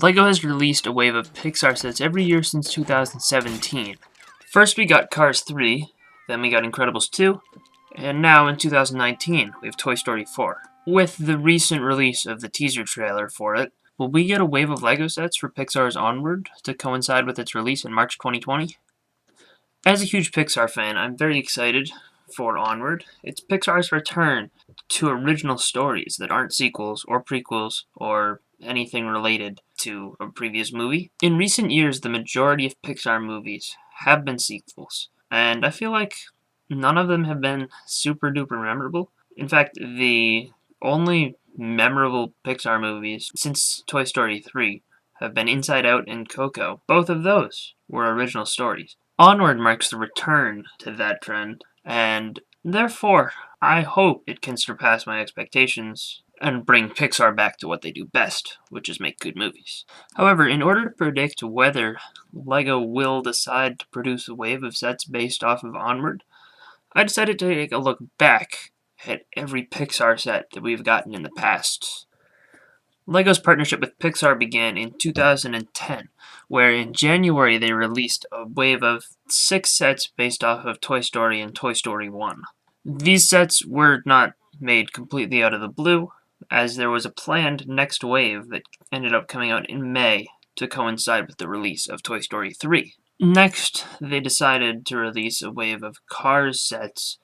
LEGO has released a wave of Pixar sets every year since 2017. First we got Cars 3, then we got Incredibles 2, and now in 2019 we have Toy Story 4. With the recent release of the teaser trailer for it, will we get a wave of LEGO sets for Pixar's Onward to coincide with its release in March 2020? As a huge Pixar fan, I'm very excited for Onward. It's Pixar's return to original stories that aren't sequels or prequels or anything related to a previous movie. In recent years, the majority of Pixar movies have been sequels, and I feel like none of them have been super duper memorable. In fact, the only memorable Pixar movies since Toy Story 3 have been Inside Out and Coco. Both of those were original stories. Onward marks the return to that trend, and therefore, I hope it can surpass my expectations and bring Pixar back to what they do best, which is make good movies. However, in order to predict whether LEGO will decide to produce a wave of sets based off of Onward, I decided to take a look back at every Pixar set that we've gotten in the past. LEGO's partnership with Pixar began in 2010, where in January they released a wave of 6 sets based off of Toy Story and Toy Story 1. These sets were not made completely out of the blue, as there was a planned next wave that ended up coming out in May to coincide with the release of Toy Story 3. Next, they decided to release a wave of Cars sets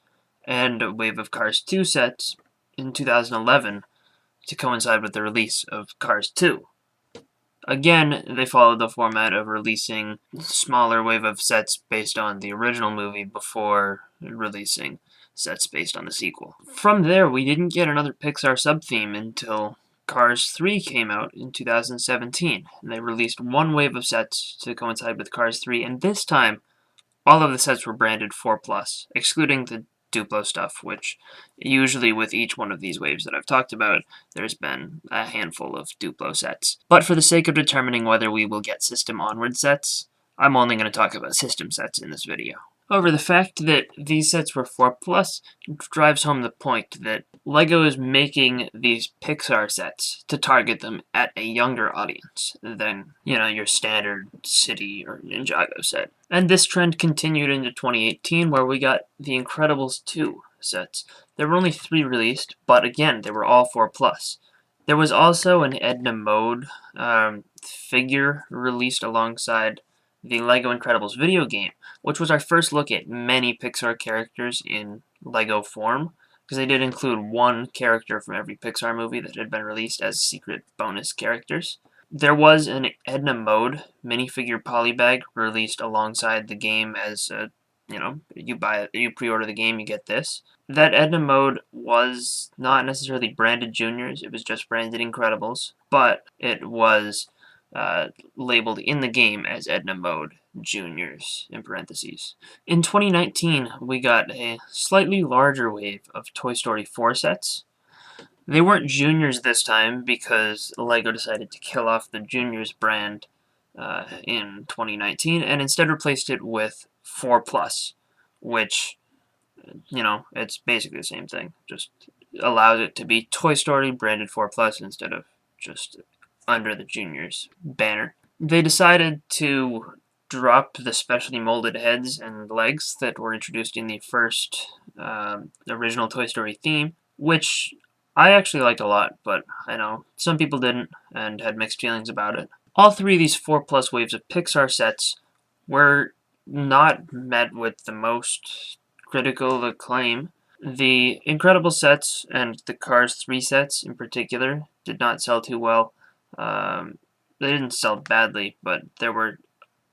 and a wave of Cars 2 sets in 2011 to coincide with the release of Cars 2. Again, they followed the format of releasing a smaller wave of sets based on the original movie before releasing sets based on the sequel. From there, we didn't get another Pixar sub-theme until Cars 3 came out in 2017, and they released one wave of sets to coincide with Cars 3, and this time, all of the sets were branded 4+, excluding the Duplo stuff, which usually with each one of these waves that I've talked about, there's been a handful of Duplo sets. But for the sake of determining whether we will get System Onward sets, I'm only going to talk about System sets in this video. However, the fact that these sets were 4+ drives home the point that LEGO is making these Pixar sets to target them at a younger audience than, your standard City or Ninjago set. And this trend continued into 2018, where we got the Incredibles 2 sets. There were only 3 released, but again, they were all 4+. There was also an Edna Mode figure released alongside the LEGO Incredibles video game, which was our first look at many Pixar characters in LEGO form, because they did include one character from every Pixar movie that had been released as secret bonus characters. There was an Edna Mode minifigure polybag released alongside the game as, you pre-order the game, you get this. That Edna Mode was not necessarily branded Juniors, it was just branded Incredibles, but it was labeled in the game as Edna Mode Juniors, in parentheses. In 2019, we got a slightly larger wave of Toy Story 4 sets. They weren't Juniors this time because LEGO decided to kill off the Juniors brand in 2019 and instead replaced it with 4+, which, it's basically the same thing. Just allows it to be Toy Story branded 4+ instead of just under the Juniors banner. They decided to drop the specially molded heads and legs that were introduced in the first original Toy Story theme, which I actually liked a lot, but I know some people didn't and had mixed feelings about it. All 3 of these 4+ waves of Pixar sets were not met with the most critical acclaim. The Incredible sets and the Cars 3 sets in particular did not sell too well. They didn't sell badly, but there were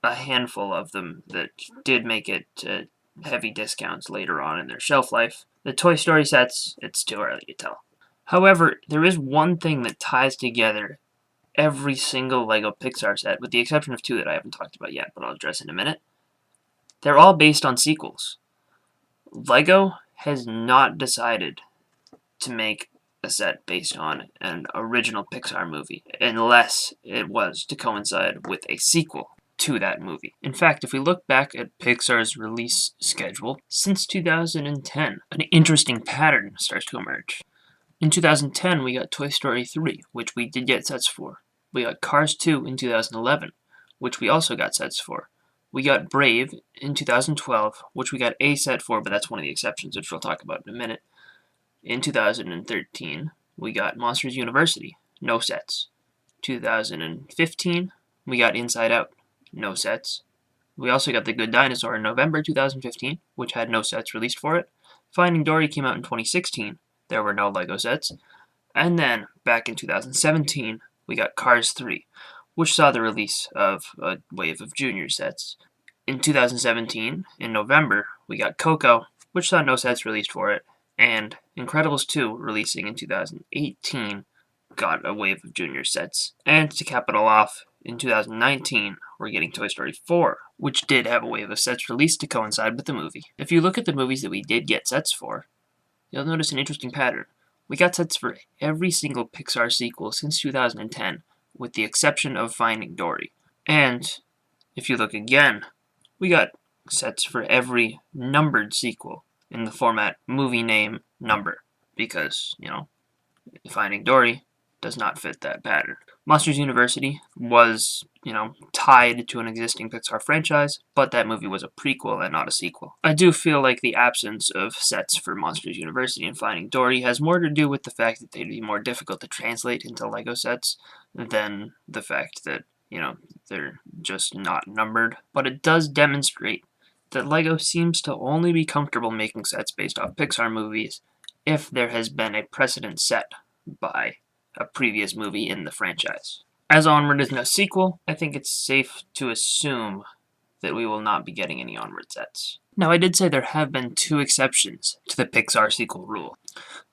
a handful of them that did make it to heavy discounts later on in their shelf life. The Toy Story sets, it's too early to tell. However, there is one thing that ties together every single LEGO Pixar set, with the exception of 2 that I haven't talked about yet, but I'll address in a minute. They're all based on sequels. LEGO has not decided to make a set based on an original Pixar movie, unless it was to coincide with a sequel to that movie. In fact, if we look back at Pixar's release schedule, since 2010, an interesting pattern starts to emerge. In 2010, we got Toy Story 3, which we did get sets for. We got Cars 2 in 2011, which we also got sets for. We got Brave in 2012, which we got a set for, but that's one of the exceptions, which we'll talk about in a minute. In 2013, we got Monsters University, no sets. 2015, we got Inside Out, no sets. We also got The Good Dinosaur in November 2015, which had no sets released for it. Finding Dory came out in 2016. There were no LEGO sets. And then, back in 2017, we got Cars 3, which saw the release of a wave of junior sets. In 2017, in November, we got Coco, which saw no sets released for it. And Incredibles 2, releasing in 2018, got a wave of junior sets. And to cap it all off, in 2019, we're getting Toy Story 4, which did have a wave of sets released to coincide with the movie. If you look at the movies that we did get sets for, you'll notice an interesting pattern. We got sets for every single Pixar sequel since 2010, with the exception of Finding Dory. And if you look again, we got sets for every numbered sequel in the format movie name number, because, Finding Dory does not fit that pattern. Monsters University was, tied to an existing Pixar franchise, but that movie was a prequel and not a sequel. I do feel like the absence of sets for Monsters University and Finding Dory has more to do with the fact that they'd be more difficult to translate into LEGO sets than the fact that, they're just not numbered. But it does demonstrate that LEGO seems to only be comfortable making sets based off Pixar movies if there has been a precedent set by a previous movie in the franchise. As Onward is no sequel, I think it's safe to assume that we will not be getting any Onward sets. Now, I did say there have been two exceptions to the Pixar sequel rule.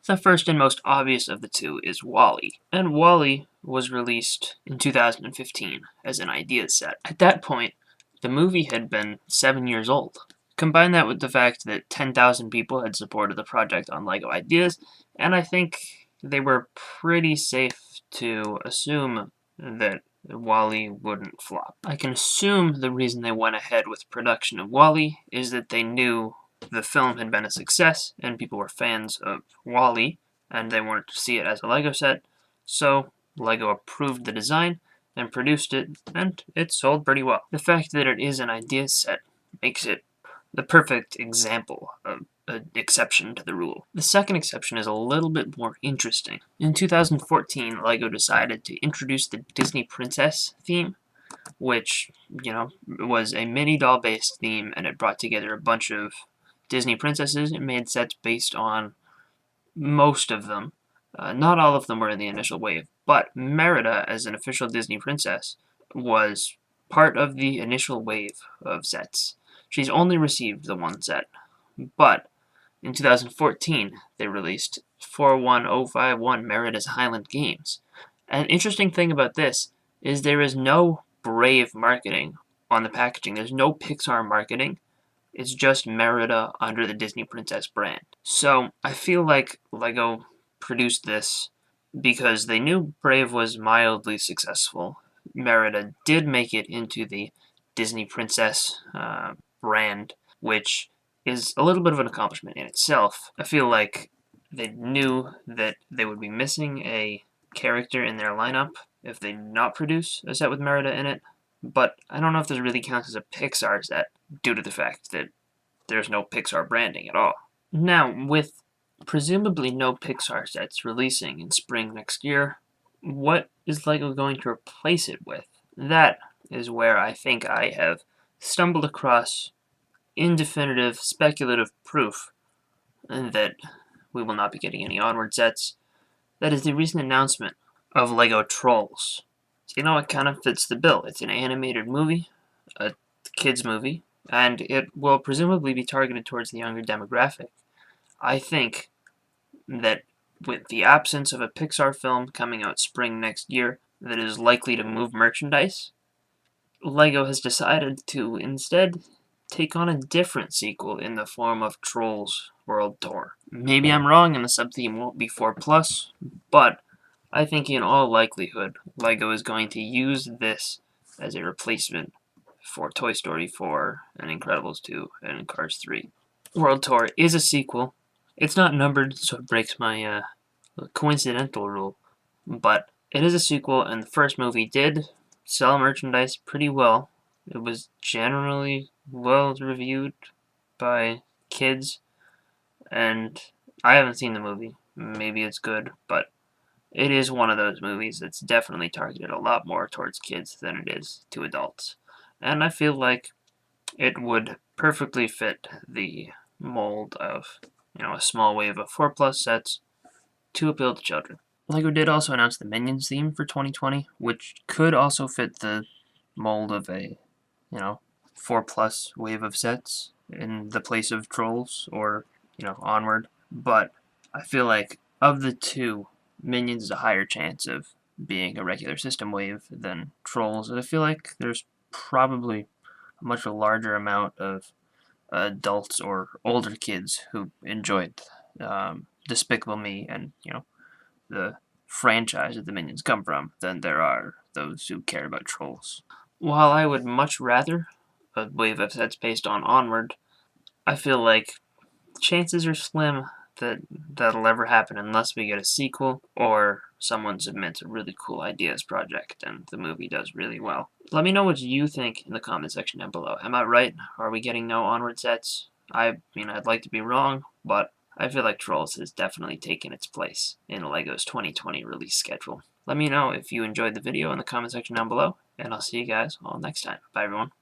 The first and most obvious of the two is WallE, and WallE was released in 2015 as an idea set. At that point, the movie had been 7 years old. Combine that with the fact that 10,000 people had supported the project on LEGO Ideas, and I think they were pretty safe to assume that WallE wouldn't flop. I can assume the reason they went ahead with production of WallE is that they knew the film had been a success and people were fans of WallE and they wanted to see it as a LEGO set, so LEGO approved the design and produced it, and it sold pretty well. The fact that it is an idea set makes it the perfect example of an exception to the rule. The second exception is a little bit more interesting. In 2014, LEGO decided to introduce the Disney Princess theme, which, was a mini doll-based theme, and it brought together a bunch of Disney princesses. It made sets based on most of them. Not all of them were in the initial wave, but Merida, as an official Disney princess, was part of the initial wave of sets. She's only received the one set, but in 2014, they released 41051 Merida's Highland Games. An interesting thing about this is there is no Brave marketing on the packaging. There's no Pixar marketing. It's just Merida under the Disney Princess brand. So I feel like LEGO produced this because they knew Brave was mildly successful. Merida did make it into the Disney Princess brand, which is a little bit of an accomplishment in itself. I feel like they knew that they would be missing a character in their lineup if they did not produce a set with Merida in it, but I don't know if this really counts as a Pixar set due to the fact that there's no Pixar branding at all. Now, with presumably no Pixar sets releasing in spring next year, what is LEGO going to replace it with? That is where I think I have stumbled across indefinitive, speculative proof that we will not be getting any Onward sets. That is the recent announcement of LEGO Trolls. So it kind of fits the bill. It's an animated movie, a kids movie, and it will presumably be targeted towards the younger demographic. I think that with the absence of a Pixar film coming out spring next year that is likely to move merchandise, LEGO has decided to instead take on a different sequel in the form of Trolls World Tour. Maybe I'm wrong and the sub-theme won't be 4+, but I think in all likelihood, LEGO is going to use this as a replacement for Toy Story 4 and Incredibles 2 and Cars 3. World Tour is a sequel. It's not numbered, so it breaks my coincidental rule, but It is a sequel, and the first movie did sell merchandise pretty well. It was generally well reviewed by kids, and I haven't seen the movie. Maybe it's good, but it is one of those movies that's definitely targeted a lot more towards kids than it is to adults. And I feel like it would perfectly fit the mold of, a small wave of 4+ sets to appeal to children. LEGO did also announce the Minions theme for 2020, which could also fit the mold of a, 4+ wave of sets in the place of Trolls or, Onward. But I feel like of the two, Minions is a higher chance of being a regular system wave than Trolls. And I feel like there's probably a much larger amount of adults or older kids who enjoyed Despicable Me and, the franchise that the Minions come from than there are those who care about Trolls. While I would much rather a wave of sets based on Onward, I feel like chances are slim that that'll ever happen unless we get a sequel or someone submits a really cool ideas project and the movie does really well. Let me know what you think in the comment section down below. Am I right? Are we getting no Onward sets? I'd like to be wrong, but I feel like Trolls has definitely taken its place in LEGO's 2020 release schedule. Let me know if you enjoyed the video in the comment section down below, and I'll see you guys all next time. Bye, everyone.